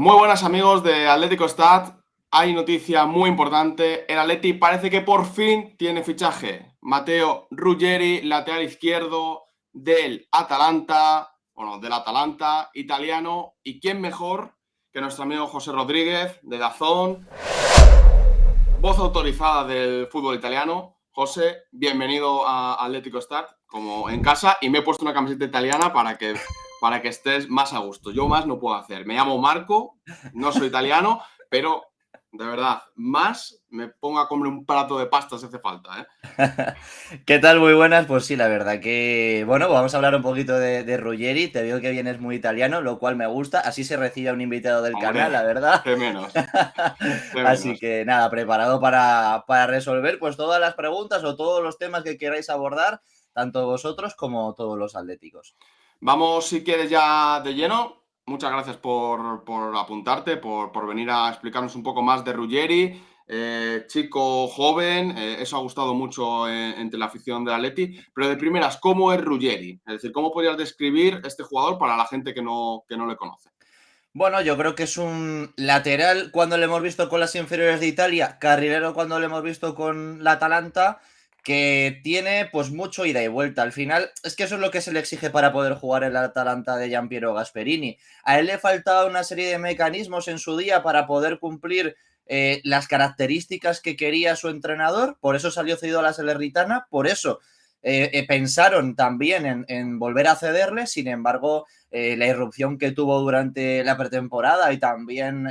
Muy buenas amigos de Atlético Stat. Hay noticia muy importante. El Atleti parece que por fin tiene fichaje. Matteo Ruggeri, lateral izquierdo del Atalanta italiano. ¿Y quién mejor que nuestro amigo José Rodríguez de DAZN? Voz autorizada del fútbol italiano. José, bienvenido a Atlético Stat, como en casa, y me he puesto una camiseta italiana para que estés más a gusto. Yo más no puedo hacer. Me llamo Marco, no soy italiano, pero de verdad, más me pongo a comer un plato de pasta si hace falta, ¿eh? ¿Qué tal? Muy buenas. Pues sí, la verdad que, bueno, vamos a hablar un poquito de Ruggeri. Te veo que vienes muy italiano, lo cual me gusta. Así se recibe a un invitado del Hombre, canal, la verdad. qué menos, qué Así menos. que nada, preparado para resolver pues todas las preguntas o todos los temas que queráis abordar, tanto vosotros como todos los atléticos. Vamos, si quieres, ya de lleno. Muchas gracias por apuntarte, por venir a explicarnos un poco más de Ruggeri. Chico joven, eso ha gustado mucho entre la afición del Atleti. Pero de primeras, ¿cómo es Ruggeri? Es decir, ¿cómo podrías describir este jugador para la gente que no le conoce? Bueno, yo creo que es un lateral cuando lo hemos visto con las inferiores de Italia, carrilero cuando lo hemos visto con la Atalanta, que tiene pues mucho ida y vuelta. Al final, es que eso es lo que se le exige para poder jugar en la Atalanta de Giampiero Gasperini. A él le faltaba una serie de mecanismos en su día para poder cumplir las características que quería su entrenador, por eso salió cedido a la Salernitana, por eso pensaron también en volver a cederle, sin embargo la irrupción que tuvo durante la pretemporada y también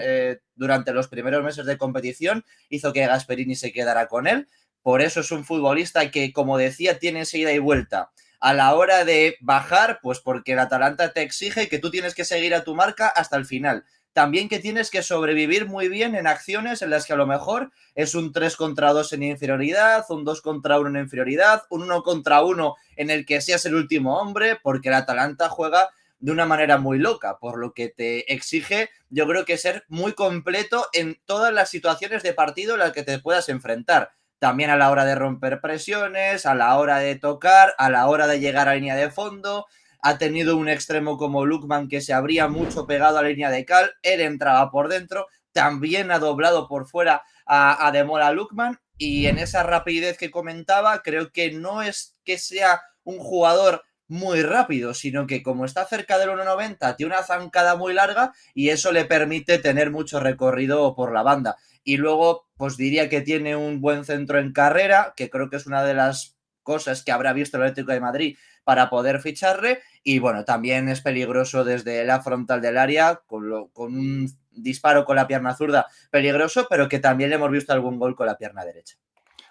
durante los primeros meses de competición hizo que Gasperini se quedara con él. Por eso es un futbolista que, como decía, tiene esa ida y vuelta. A la hora de bajar, pues porque el Atalanta te exige que tú tienes que seguir a tu marca hasta el final. También que tienes que sobrevivir muy bien en acciones en las que a lo mejor es un 3 contra 2 en inferioridad, un 2 contra 1 en inferioridad, un 1 contra 1 en el que seas el último hombre, porque el Atalanta juega de una manera muy loca, por lo que te exige, yo creo que ser muy completo en todas las situaciones de partido en las que te puedas enfrentar. También a la hora de romper presiones, a la hora de tocar, a la hora de llegar a línea de fondo. Ha tenido un extremo como Lukman que se abría mucho pegado a la línea de cal, él entraba por dentro, también ha doblado por fuera a Demola Lukman y en esa rapidez que comentaba, creo que no es que sea un jugador muy rápido, sino que como está cerca del 1,90 tiene una zancada muy larga y eso le permite tener mucho recorrido por la banda. Y luego, pues diría que tiene un buen centro en carrera, que creo que es una de las cosas que habrá visto el Atlético de Madrid para poder ficharle. Y bueno, también es peligroso desde la frontal del área, con un disparo con la pierna zurda peligroso, pero que también le hemos visto algún gol con la pierna derecha.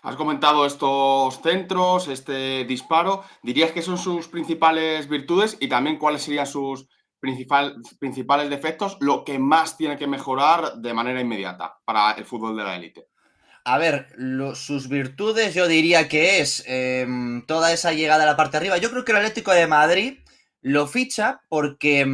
Has comentado estos centros, este disparo. ¿Dirías que son sus principales virtudes y también cuáles serían sus principales defectos? Lo que más tiene que mejorar de manera inmediata para el fútbol de la élite. A ver, sus virtudes yo diría que es toda esa llegada a la parte de arriba. Yo creo que el Atlético de Madrid lo ficha porque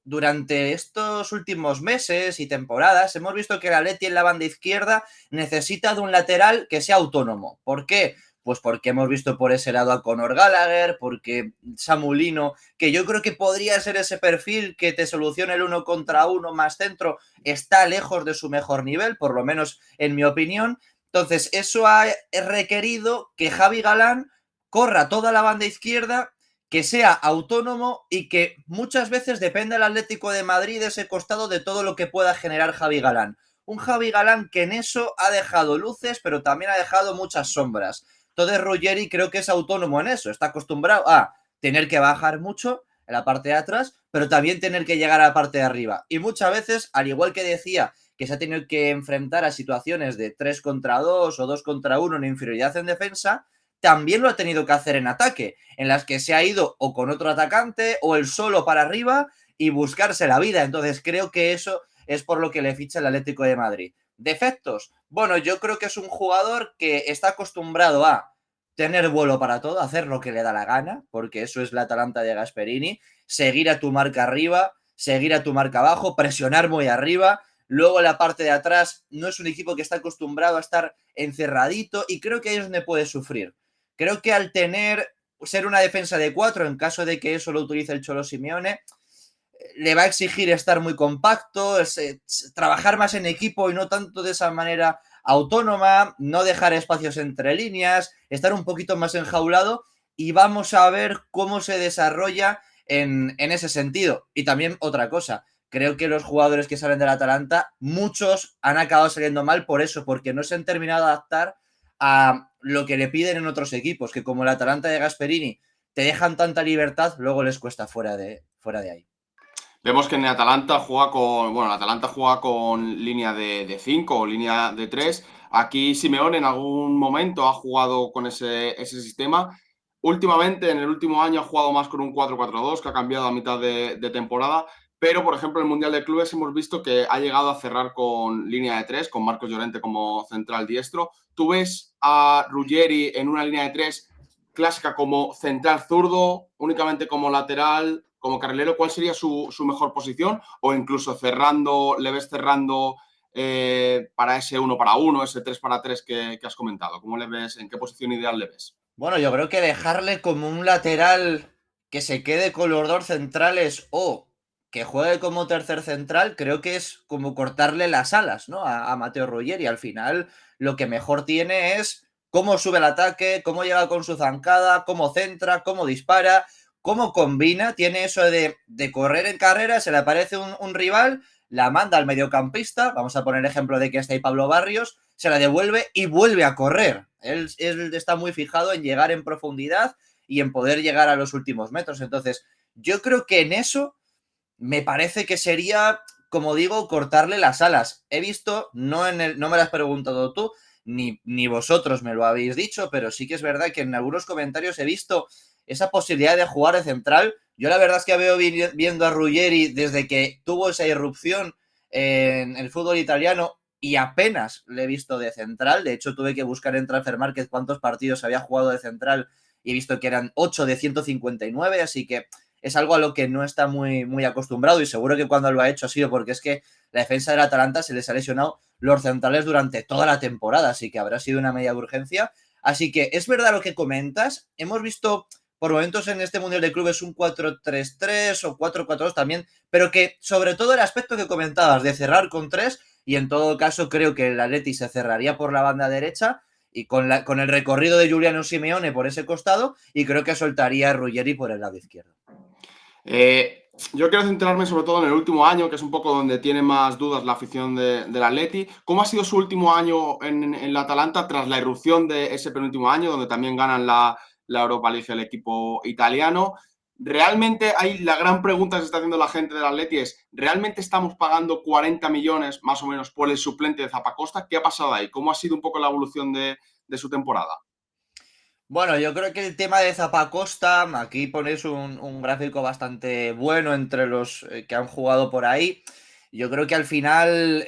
durante estos últimos meses y temporadas hemos visto que el Atleti en la banda izquierda necesita de un lateral que sea autónomo. ¿Por qué? Pues porque hemos visto por ese lado a Conor Gallagher, porque Samulino, que yo creo que podría ser ese perfil que te solucione el uno contra uno más centro, está lejos de su mejor nivel, por lo menos en mi opinión. Entonces, eso ha requerido que Javi Galán corra toda la banda izquierda, que sea autónomo y que muchas veces depende el Atlético de Madrid de ese costado de todo lo que pueda generar Javi Galán. Un Javi Galán que en eso ha dejado luces, pero también ha dejado muchas sombras. Entonces, Ruggeri creo que es autónomo en eso. Está acostumbrado a tener que bajar mucho en la parte de atrás, pero también tener que llegar a la parte de arriba. Y muchas veces, al igual que decía que se ha tenido que enfrentar a situaciones de 3 contra 2 o 2 contra 1 en inferioridad en defensa, también lo ha tenido que hacer en ataque, en las que se ha ido o con otro atacante o el solo para arriba y buscarse la vida. Entonces creo que eso es por lo que le ficha el Atlético de Madrid. Defectos. Bueno, yo creo que es un jugador que está acostumbrado a tener vuelo para todo, hacer lo que le da la gana, porque eso es la Atalanta de Gasperini, seguir a tu marca arriba, seguir a tu marca abajo, presionar muy arriba. Luego la parte de atrás no es un equipo que está acostumbrado a estar encerradito y creo que ahí es donde puede sufrir. Creo que al tener ser una defensa de 4, en caso de que eso lo utilice el Cholo Simeone, le va a exigir estar muy compacto, trabajar más en equipo y no tanto de esa manera autónoma, no dejar espacios entre líneas, estar un poquito más enjaulado y vamos a ver cómo se desarrolla en ese sentido. Y también otra cosa, creo que los jugadores que salen del Atalanta, muchos han acabado saliendo mal por eso, porque no se han terminado de adaptar a lo que le piden en otros equipos, que como el Atalanta de Gasperini te dejan tanta libertad, luego les cuesta fuera de ahí. Vemos que en el Atalanta juega con, bueno, el Atalanta juega con línea de 5 o línea de 3. Aquí Simeone en algún momento ha jugado con ese sistema. Últimamente, en el último año, ha jugado más con un 4-4-2 que ha cambiado a mitad de temporada. Pero, por ejemplo, en el Mundial de Clubes hemos visto que ha llegado a cerrar con línea de 3, con Marcos Llorente como central diestro. ¿Tú ves a Ruggeri en una línea de 3 clásica como central zurdo, únicamente como lateral, como carrilero? ¿Cuál sería su mejor posición? O incluso cerrando, le ves cerrando para ese 1-1, ese 3-3 que has comentado. ¿Cómo le ves? ¿En qué posición ideal le ves? Bueno, yo creo que dejarle como un lateral que se quede con los dos centrales o que juegue como tercer central, creo que es como cortarle las alas, ¿no? A Mateo Ruggeri. Al final, lo que mejor tiene es cómo sube el ataque, cómo llega con su zancada, cómo centra, cómo dispara, cómo combina. Tiene eso de correr en carrera, se le aparece un rival, la manda al mediocampista, vamos a poner ejemplo de que está ahí Pablo Barrios, se la devuelve y vuelve a correr. Él está muy fijado en llegar en profundidad y en poder llegar a los últimos metros. Entonces, yo creo que en eso me parece que sería, como digo, cortarle las alas. He visto, no me lo has preguntado tú, ni vosotros me lo habéis dicho, pero sí que es verdad que en algunos comentarios he visto esa posibilidad de jugar de central. Yo la verdad es que veo viendo a Ruggeri desde que tuvo esa irrupción en el fútbol italiano y apenas le he visto de central. De hecho, tuve que buscar en Transfermarkt cuántos partidos había jugado de central y he visto que eran 8 de 159, así que es algo a lo que no está muy acostumbrado y seguro que cuando lo ha hecho ha sido porque es que la defensa del Atalanta se les ha lesionado los centrales durante toda la temporada, así que habrá sido una media de urgencia. Así que es verdad lo que comentas, hemos visto por momentos en este Mundial de Clubes un 4-3-3 o 4-4-2 también, pero que sobre todo el aspecto que comentabas de cerrar con tres, y en todo caso creo que el Atleti se cerraría por la banda derecha y con el recorrido de Giuliano Simeone por ese costado, y creo que soltaría a Ruggeri por el lado izquierdo. Yo quiero centrarme sobre todo en el último año, que es un poco donde tiene más dudas la afición del Atleti. ¿Cómo ha sido su último año en la Atalanta tras la irrupción de ese penúltimo año, donde también ganan la Europa League el equipo italiano? Realmente hay la gran pregunta que se está haciendo la gente del Atleti es, ¿realmente estamos pagando 40 millones más o menos por el suplente de Zappacosta? ¿Qué ha pasado ahí? ¿Cómo ha sido un poco la evolución de su temporada? Bueno, yo creo que el tema de Zappacosta, aquí ponéis un gráfico bastante bueno entre los que han jugado por ahí. Yo creo que al final,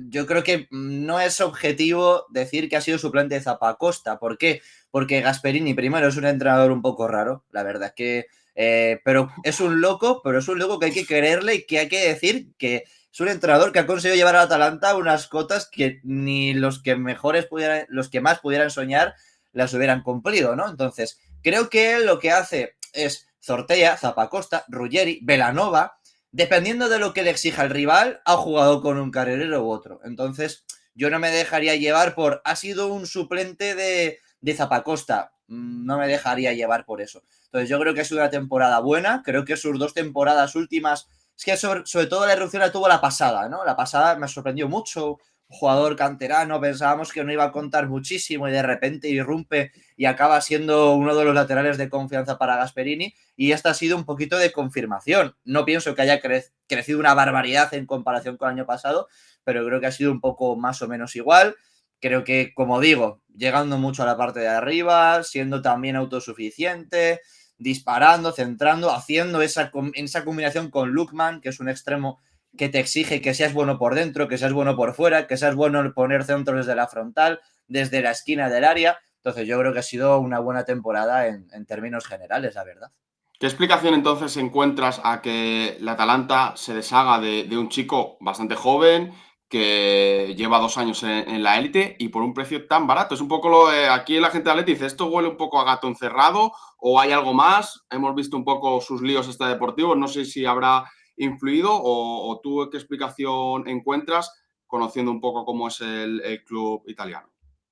yo creo que no es objetivo decir que ha sido suplente de Zappacosta. ¿Por qué? Porque Gasperini, primero, es un entrenador un poco raro, la verdad es que, pero es un loco, pero es un loco que hay que quererle y que hay que decir que es un entrenador que ha conseguido llevar al Atalanta unas cotas que ni los que mejores pudieran, los que más pudieran soñar las hubieran cumplido, ¿no? Entonces, creo que él lo que hace es sortea, Zappacosta, Ruggeri, Belanova, dependiendo de lo que le exija el rival, ha jugado con un carrilero u otro. Entonces, yo no me dejaría llevar por, ha sido un suplente de Zappacosta, no me dejaría llevar por eso. Entonces, yo creo que ha sido una temporada buena, creo que sus dos temporadas últimas es que sobre todo la erupción la tuvo la pasada, ¿no? La pasada me sorprendió mucho, jugador canterano, pensábamos que no iba a contar muchísimo y de repente irrumpe y acaba siendo uno de los laterales de confianza para Gasperini y esta ha sido un poquito de confirmación. No pienso que haya crecido una barbaridad en comparación con el año pasado, pero creo que ha sido un poco más o menos igual. Creo que, como digo, llegando mucho a la parte de arriba, siendo también autosuficiente, disparando, centrando, haciendo esa combinación con Lookman, que es un extremo que te exige que seas bueno por dentro, que seas bueno por fuera, que seas bueno en poner centros desde la frontal, desde la esquina del área. Entonces yo creo que ha sido una buena temporada en términos generales, la verdad. ¿Qué explicación entonces encuentras a que la Atalanta se deshaga de un chico bastante joven, que lleva 2 años en la élite y por un precio tan barato. Es un poco lo de aquí la gente de Atleti dice, ¿esto huele un poco a gato encerrado o hay algo más? Hemos visto un poco sus líos extradeportivos, no sé si habrá influido o tú qué explicación encuentras conociendo un poco cómo es el club italiano.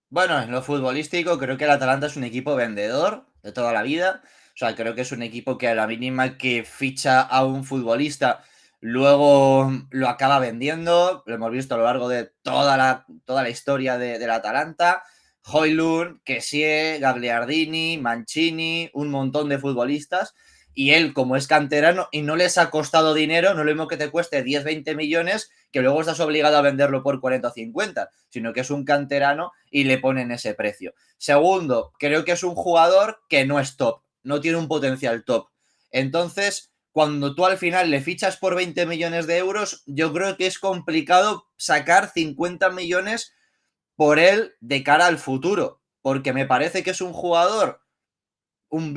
Bueno, en lo futbolístico creo que el Atalanta es un equipo vendedor de toda la vida. O sea, creo que es un equipo que a la mínima que ficha a un futbolista, luego lo acaba vendiendo. Lo hemos visto a lo largo de toda la historia del Atalanta. Højlund, Kessie, Gagliardini, Mancini, un montón de futbolistas. Y él, como es canterano y no les ha costado dinero, no es lo mismo que te cueste 10, 20 millones, que luego estás obligado a venderlo por 40 o 50, sino que es un canterano y le ponen ese precio. Segundo, creo que es un jugador que no es top, no tiene un potencial top. Entonces, cuando tú al final le fichas por 20 millones de euros, yo creo que es complicado sacar 50 millones por él de cara al futuro, porque me parece que es un jugador, un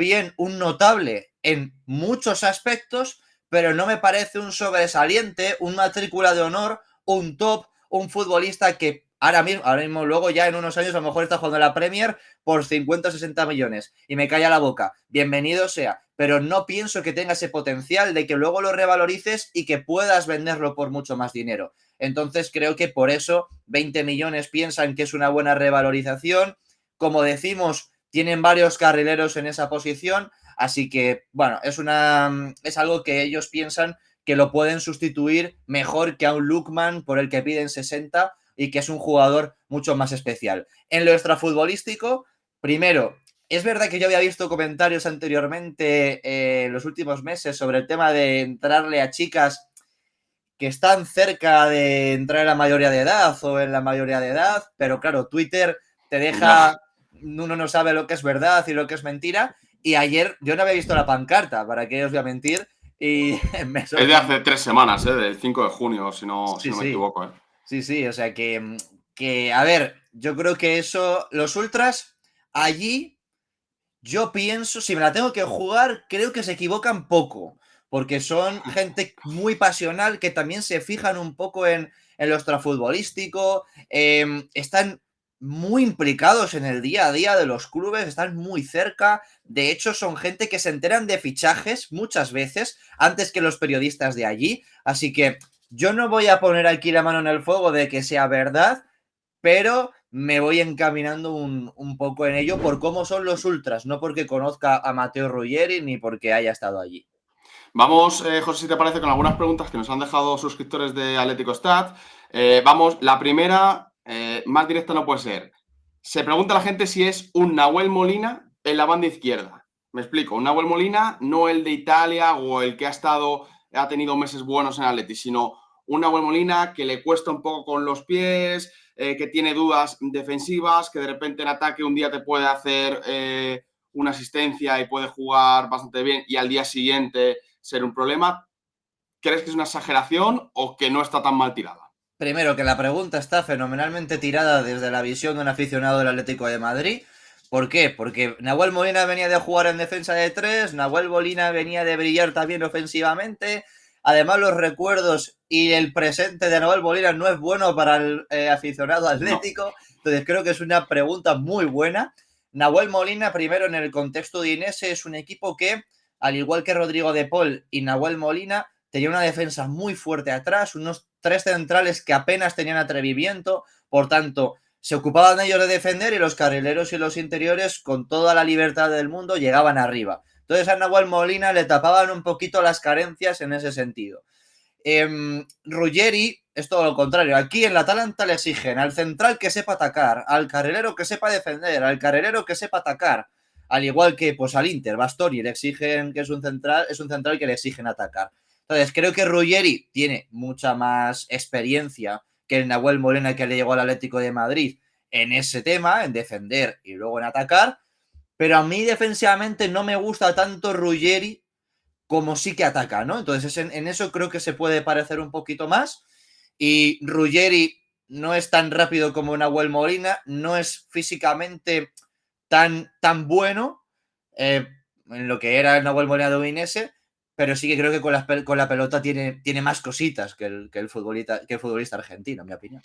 notable en muchos aspectos, pero no me parece un sobresaliente, un matrícula de honor, un top, un futbolista que ahora mismo, luego ya en unos años a lo mejor está jugando en la Premier por 50 o 60 millones y me calla la boca. Bienvenido sea, pero no pienso que tenga ese potencial de que luego lo revalorices y que puedas venderlo por mucho más dinero. Entonces creo que por eso 20 millones piensan que es una buena revalorización. Como decimos, tienen varios carrileros en esa posición, así que, bueno, es algo que ellos piensan que lo pueden sustituir mejor que a un Lookman por el que piden 60 y que es un jugador mucho más especial. En lo extrafutbolístico, primero, es verdad que yo había visto comentarios anteriormente en los últimos meses sobre el tema de entrarle a chicas que están cerca de entrar en la mayoría de edad o en la mayoría de edad, pero claro, Twitter te deja, uno no sabe lo que es verdad y lo que es mentira, y ayer yo no había visto la pancarta, para que os voy a mentir, y me Es de sorprendió. hace 3 semanas, del 5 de junio, si Sí, no me sí, equivoco. sí, sí, o sea a ver, yo creo que eso, los ultras, allí yo pienso, si me la tengo que jugar, creo que se equivocan poco, porque son gente muy pasional que también se fijan un poco en lo extrafutbolístico, están muy implicados en el día a día de los clubes, están muy cerca, de hecho son gente que se enteran de fichajes muchas veces antes que los periodistas de allí, así que yo no voy a poner aquí la mano en el fuego de que sea verdad, pero me voy encaminando un poco en ello por cómo son los ultras, no porque conozca a Matteo Ruggeri ni porque haya estado allí. Vamos, José, si te parece, con algunas preguntas que nos han dejado suscriptores de Atlético Stat. Vamos, la primera, más directa no puede ser. Se pregunta a la gente si es un Nahuel Molina en la banda izquierda. Me explico, un Nahuel Molina, no el de Italia o el que ha tenido meses buenos en Atleti, sino un Nahuel Molina que le cuesta un poco con los pies, que tiene dudas defensivas, que de repente en ataque un día te puede hacer una asistencia y puede jugar bastante bien y al día siguiente ser un problema. ¿Crees que es una exageración o que no está tan mal tirada? Primero, que la pregunta está fenomenalmente tirada desde la visión de un aficionado del Atlético de Madrid. ¿Por qué? Porque Nahuel Molina venía de jugar en defensa de tres, Nahuel Molina venía de brillar también ofensivamente. Además, los recuerdos y el presente de Nahuel Molina no es bueno para el aficionado No. atlético. Entonces, creo que es una pregunta muy buena. Nahuel Molina, primero en el contexto de Inese, es un equipo que, al igual que Rodrigo de Paul y Nahuel Molina, tenía una defensa muy fuerte atrás, unos tres centrales que apenas tenían atrevimiento, por tanto, se ocupaban ellos de defender y los carrileros y los interiores, con toda la libertad del mundo, llegaban arriba. Entonces a Nahuel Molina le tapaban un poquito las carencias en ese sentido. Ruggeri es todo lo contrario. Aquí en la Atalanta le exigen al central que sepa atacar, al carrilero que sepa defender, al carrilero que sepa atacar. Al igual que pues al Inter, Bastoni le exigen que es un central que le exigen atacar. Entonces, creo que Ruggeri tiene mucha más experiencia que el Nahuel Molina que le llegó al Atlético de Madrid en ese tema, en defender y luego en atacar. Pero a mí defensivamente no me gusta tanto Ruggeri como sí que ataca, ¿no? Entonces, en eso creo que se puede parecer un poquito más. Y Ruggeri no es tan rápido como Nahuel Molina, no es físicamente tan bueno en lo que era el Nahuel Molina de Udinese, pero sí que creo que con la pelota tiene más cositas que el futbolista argentino, en mi opinión.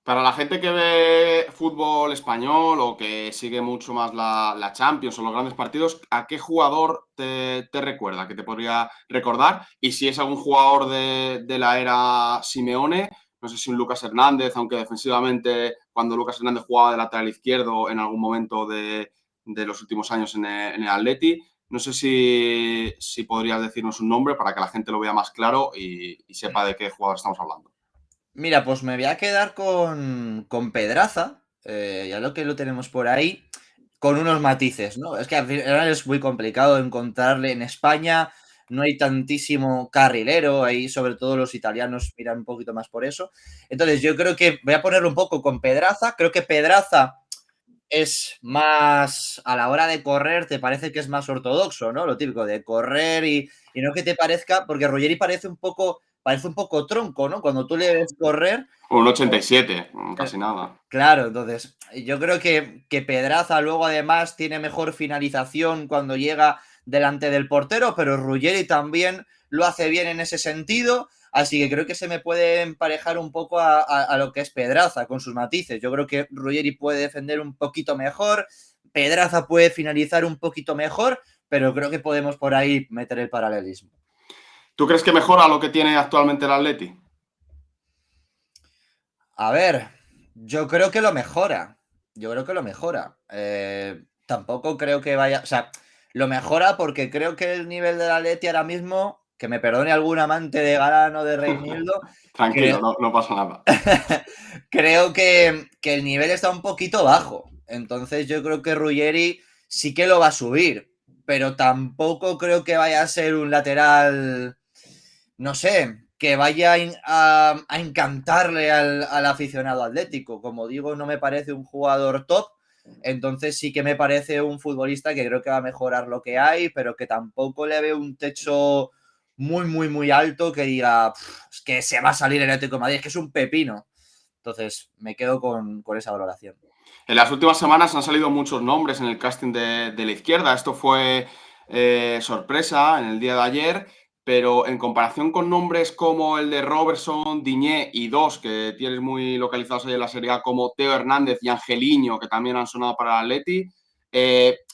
Para la gente que ve fútbol español o que sigue mucho más la Champions o los grandes partidos, ¿a qué jugador te recuerda? ¿Que te podría recordar? Y si es algún jugador de la era Simeone, no sé si un Lucas Hernández, aunque defensivamente, cuando Lucas Hernández jugaba de lateral izquierdo en algún momento de los últimos años en el Atleti, no sé si podrías decirnos un nombre para que la gente lo vea más claro y sepa de qué jugador estamos hablando. Mira, pues me voy a quedar con Pedraza, ya lo que lo tenemos por ahí, con unos matices, ¿no? Es que al final es muy complicado encontrarle en España, no hay tantísimo carrilero, ahí sobre todo los italianos miran un poquito más por eso. Entonces yo creo que voy a ponerlo un poco con Pedraza, creo que Pedraza es más, a la hora de correr, te parece que es más ortodoxo, ¿no? Lo típico de correr y no que te parezca, porque Ruggeri parece un poco tronco, ¿no? Cuando tú le ves correr, Un 87, eh, casi nada. claro, entonces yo creo que Pedraza luego además tiene mejor finalización cuando llega delante del portero, pero Ruggeri también lo hace bien en ese sentido, así que creo que se me puede emparejar un poco a lo que es Pedraza con sus matices. Yo creo que Ruggeri puede defender un poquito mejor, Pedraza puede finalizar un poquito mejor, pero creo que podemos por ahí meter el paralelismo. ¿Tú crees que mejora lo que tiene actualmente el Atleti? A ver, yo creo que lo mejora. Yo creo que lo mejora. Tampoco creo que vaya. O sea, lo mejora porque creo que el nivel de la Leti ahora mismo, que me perdone algún amante de Galán o de Reinildo, Tranquilo, creo, no pasa nada. creo que el nivel está un poquito bajo. Entonces, yo creo que Ruggeri sí que lo va a subir. Pero tampoco creo que vaya a ser un lateral, no sé, que vaya a encantarle al aficionado atlético. Como digo, no me parece un jugador top, entonces sí que me parece un futbolista que creo que va a mejorar lo que hay, pero que tampoco le veo un techo muy, muy, muy alto que diga, es que se va a salir el Atlético de Madrid, es que es un pepino. Entonces me quedo con esa valoración. En las últimas semanas han salido muchos nombres en el casting de la izquierda. Esto fue sorpresa en el día de ayer, pero en comparación con nombres como el de Robertson, Diñé y dos que tienes muy localizados ahí en la Serie A, como Teo Hernández y Angeliño, que también han sonado para el Atleti,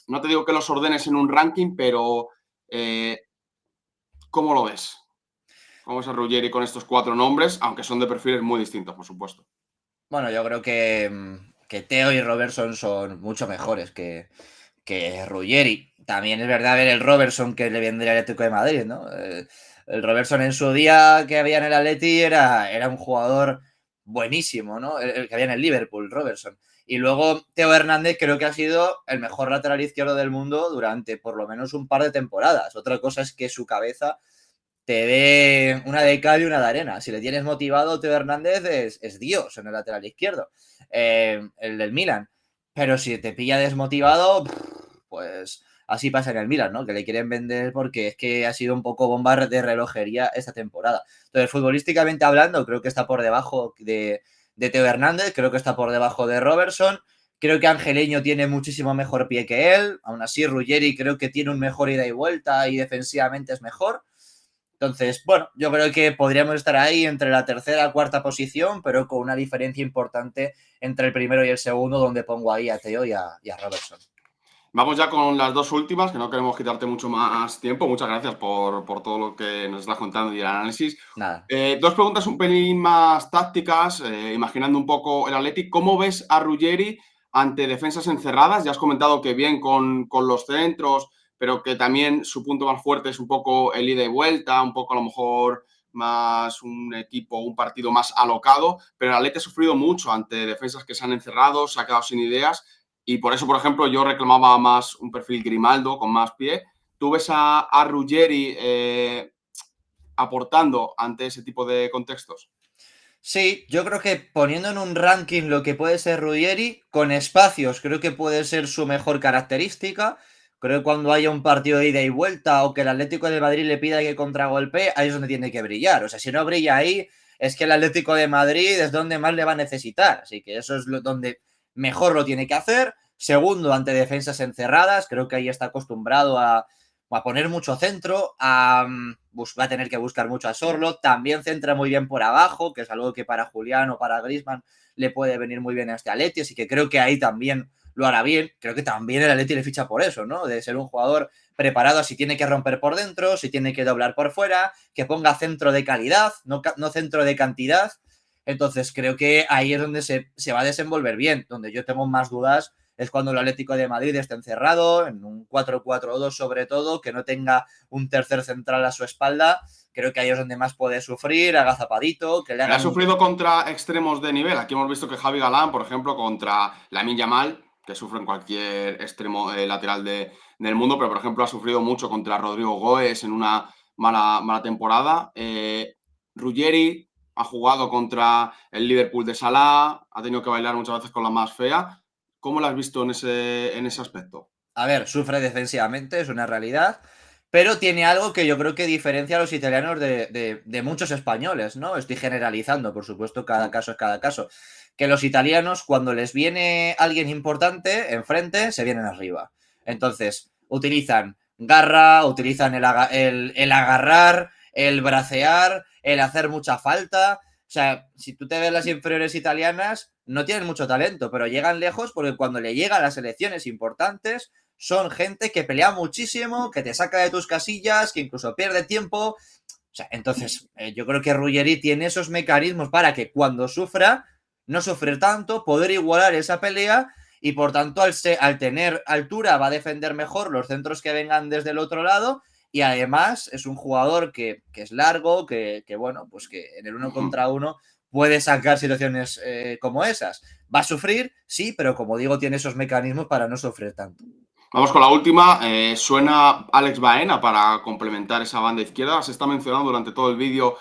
no te digo que los ordenes en un ranking, pero ¿cómo lo ves? ¿Cómo ves a Ruggeri con estos cuatro nombres? Aunque son de perfiles muy distintos, por supuesto. Bueno, yo creo que Teo y Robertson son mucho mejores que Ruggeri. También es verdad ver el Robertson que le vendría al Atlético de Madrid, ¿no? El Robertson en su día que había en el Atleti era un jugador buenísimo, ¿no? El que había en el Liverpool, Robertson. Y luego Teo Hernández creo que ha sido el mejor lateral izquierdo del mundo durante por lo menos un par de temporadas. Otra cosa es que su cabeza te dé una de cal y una de arena. Si le tienes motivado, Teo Hernández es Dios en el lateral izquierdo, el del Milan. Pero si te pilla desmotivado, pues así pasa en el Milan, ¿no? Que le quieren vender porque es que ha sido un poco bomba de relojería esta temporada. Entonces, futbolísticamente hablando, creo que está por debajo de Teo Hernández, creo que está por debajo de Robertson. Creo que Angeleño tiene muchísimo mejor pie que él. Aún así, Ruggeri creo que tiene un mejor ida y vuelta y defensivamente es mejor. Entonces, bueno, yo creo que podríamos estar ahí entre la tercera y cuarta posición, pero con una diferencia importante entre el primero y el segundo, donde pongo ahí a Teo y a Robertson. Vamos ya con las dos últimas, que no queremos quitarte mucho más tiempo. Muchas gracias por todo lo que nos estás contando y el análisis. Nada. Dos preguntas un pelín más tácticas, imaginando un poco el Athletic. ¿Cómo ves a Ruggeri ante defensas encerradas? Ya has comentado que bien con los centros, pero que también su punto más fuerte es un poco el ida y vuelta, un poco a lo mejor más un equipo, un partido más alocado, pero el Athletic ha sufrido mucho ante defensas que se han encerrado, se ha quedado sin ideas. Y por eso, por ejemplo, yo reclamaba más un perfil Grimaldo con más pie. ¿Tú ves a Ruggeri aportando ante ese tipo de contextos? Sí, yo creo que poniendo en un ranking lo que puede ser Ruggeri, con espacios, creo que puede ser su mejor característica. Creo que cuando haya un partido de ida y vuelta o que el Atlético de Madrid le pida que contragolpee, ahí es donde tiene que brillar. O sea, si no brilla ahí, es que el Atlético de Madrid es donde más le va a necesitar. Así que eso es donde mejor lo tiene que hacer. Segundo, ante defensas encerradas, creo que ahí está acostumbrado va a poner mucho centro, va a tener que buscar mucho a Sorloth, también centra muy bien por abajo, que es algo que para Julián o para Griezmann le puede venir muy bien a este Atleti, así que creo que ahí también lo hará bien. Creo que también el Atleti le ficha por eso, ¿no? De ser un jugador preparado si tiene que romper por dentro, si tiene que doblar por fuera, que ponga centro de calidad, no centro de cantidad. Entonces creo que ahí es donde se va a desenvolver bien. Donde yo tengo más dudas es cuando el Atlético de Madrid esté encerrado, en un 4-4-2 sobre todo, que no tenga un tercer central a su espalda. Creo que ahí es donde más puede sufrir, agazapadito, que le hagan... Ha sufrido contra extremos de nivel. Aquí hemos visto que Javi Galán, por ejemplo, contra Lamine Yamal, que sufre en cualquier extremo lateral del mundo, pero por ejemplo ha sufrido mucho contra Rodrigo Goes en una mala temporada. Ruggeri ha jugado contra el Liverpool de Salah, ha tenido que bailar muchas veces con la más fea. ¿Cómo lo has visto en ese aspecto? A ver, sufre defensivamente, es una realidad, pero tiene algo que yo creo que diferencia a los italianos de muchos españoles, ¿no? Estoy generalizando, por supuesto, cada caso es cada caso. Que los italianos, cuando les viene alguien importante enfrente, se vienen arriba. Entonces, utilizan garra, utilizan el agarrar, el bracear, el hacer mucha falta. O sea, si tú te ves las inferiores italianas, no tienen mucho talento, pero llegan lejos porque cuando le llegan las elecciones importantes, son gente que pelea muchísimo, que te saca de tus casillas, que incluso pierde tiempo. O sea, entonces, yo creo que Ruggeri tiene esos mecanismos para que cuando sufra, no sufrir tanto, poder igualar esa pelea y por tanto, al tener altura, va a defender mejor los centros que vengan desde el otro lado. Y además es un jugador que es largo, que bueno, pues que en el 1 contra 1 puede sacar situaciones como esas. Va a sufrir, sí, pero como digo, tiene esos mecanismos para no sufrir tanto. Vamos con la última. Suena Alex Baena para complementar esa banda izquierda. Se está mencionando durante todo el vídeo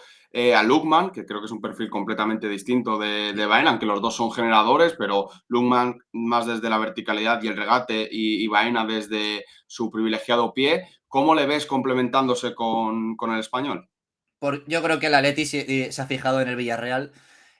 a Lookman, que creo que es un perfil completamente distinto de Baena, aunque los dos son generadores, pero Lookman más desde la verticalidad y el regate y Baena desde su privilegiado pie. ¿Cómo le ves complementándose con el español? Yo creo que el Atleti se ha fijado en el Villarreal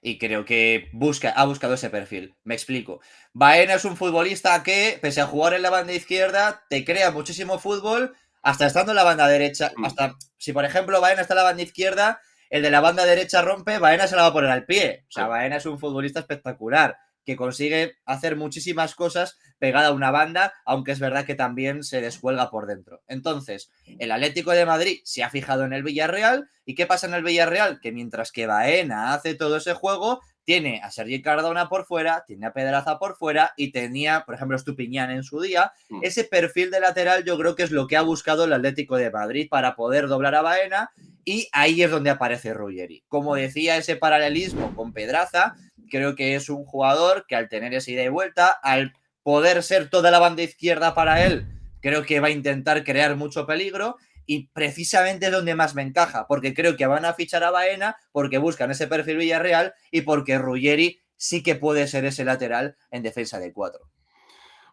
y creo que ha buscado ese perfil. Me explico. Baena es un futbolista que, pese a jugar en la banda izquierda, te crea muchísimo fútbol hasta estando en la banda derecha. Hasta si, por ejemplo, Baena está en la banda izquierda, el de la banda derecha rompe, Baena se la va a poner al pie. O sea, Baena es un futbolista espectacular que consigue hacer muchísimas cosas pegada a una banda, aunque es verdad que también se descuelga por dentro. Entonces, el Atlético de Madrid se ha fijado en el Villarreal. ¿Y qué pasa en el Villarreal? Que mientras que Baena hace todo ese juego, tiene a Sergi Cardona por fuera, tiene a Pedraza por fuera y tenía, por ejemplo, Estupiñán en su día. Ese perfil de lateral yo creo que es lo que ha buscado el Atlético de Madrid para poder doblar a Baena y ahí es donde aparece Ruggeri. Como decía, ese paralelismo con Pedraza, creo que es un jugador que al tener esa ida y vuelta, al poder ser toda la banda izquierda para él, creo que va a intentar crear mucho peligro y precisamente es donde más me encaja, porque creo que van a fichar a Baena porque buscan ese perfil Villarreal y porque Ruggeri sí que puede ser ese lateral en defensa de 4.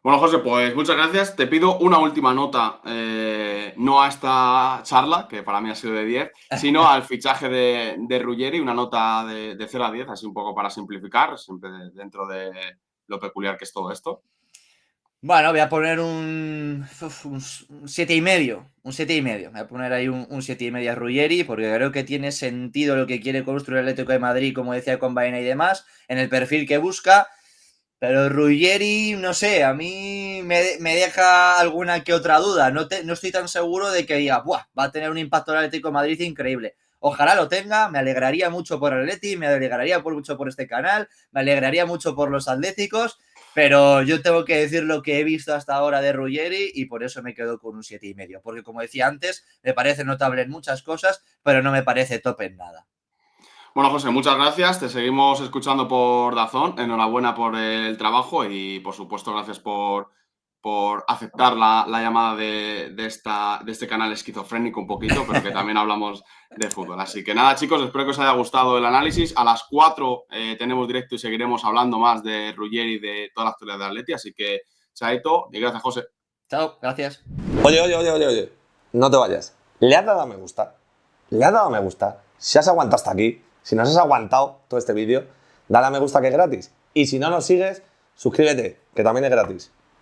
Bueno, José, pues muchas gracias. Te pido una última nota, no a esta charla, que para mí ha sido de 10, sino al fichaje de Ruggeri, una nota de 0 a 10, así un poco para simplificar, siempre dentro de lo peculiar que es todo esto. Bueno, voy a poner un 7,5. Un 7,5. Voy a poner ahí un 7,5 a Ruggeri, porque creo que tiene sentido lo que quiere construir el Atlético de Madrid, como decía con Baena y demás, en el perfil que busca. Pero Ruggeri, no sé, a mí me deja alguna que otra duda. No estoy tan seguro de que diga, ¡buah! Va a tener un impacto en el Atlético de Madrid increíble. Ojalá lo tenga, me alegraría mucho por el Atleti, me alegraría mucho por este canal, me alegraría mucho por los atléticos, pero yo tengo que decir lo que he visto hasta ahora de Ruggeri y por eso me quedo con un 7,5. Porque como decía antes, me parece notable en muchas cosas, pero no me parece top en nada. Bueno, José, muchas gracias. Te seguimos escuchando por DAZN. Enhorabuena por el trabajo y, por supuesto, gracias por aceptar la llamada de este canal esquizofrénico un poquito, pero que también hablamos de fútbol. Así que nada, chicos, espero que os haya gustado el análisis. A las 4 tenemos directo y seguiremos hablando más de Ruggeri y de toda la actualidad de Atleti. Así que, chaito, y gracias, José. Chao, gracias. Oye, no te vayas. ¿Le has dado a me gusta? ¿Le has dado a me gusta? Si has aguantado hasta aquí, si nos has aguantado todo este vídeo, dale a me gusta que es gratis. Y si no nos sigues, suscríbete, que también es gratis.